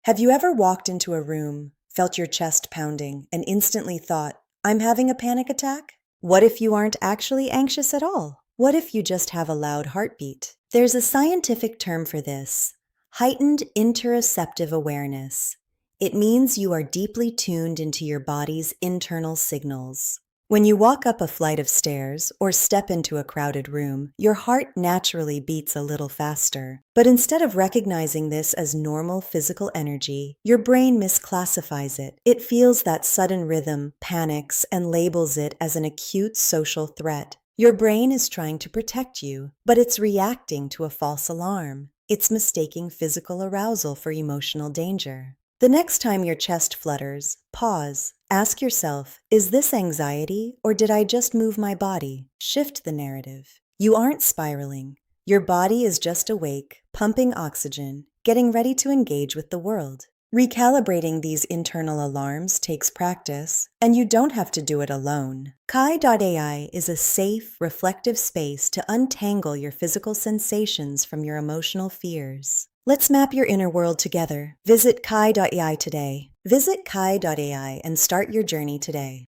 Have you ever walked into a room, felt your chest pounding, and instantly thought, I'm having a panic attack? What if you aren't actually anxious at all? What if you just have a loud heartbeat? There's a scientific term for this: heightened interoceptive awareness. It means you are deeply tuned into your body's internal signals. When you walk up a flight of stairs or step into a crowded room, your heart naturally beats a little faster. But instead of recognizing this as normal physical energy, your brain misclassifies it. It feels that sudden rhythm, panics, and labels it as an acute social threat. Your brain is trying to protect you, but it's reacting to a false alarm. It's mistaking physical arousal for emotional danger. The next time your chest flutters, pause. Ask yourself, is this anxiety or did I just move my body? Shift the narrative. You aren't spiraling. Your body is just awake, pumping oxygen, getting ready to engage with the world. Recalibrating these internal alarms takes practice, and you don't have to do it alone. Kai.ai is a safe, reflective space to untangle your physical sensations from your emotional fears. Let's map your inner world together. Visit Kai.ai today. Visit Kai.ai and start your journey today.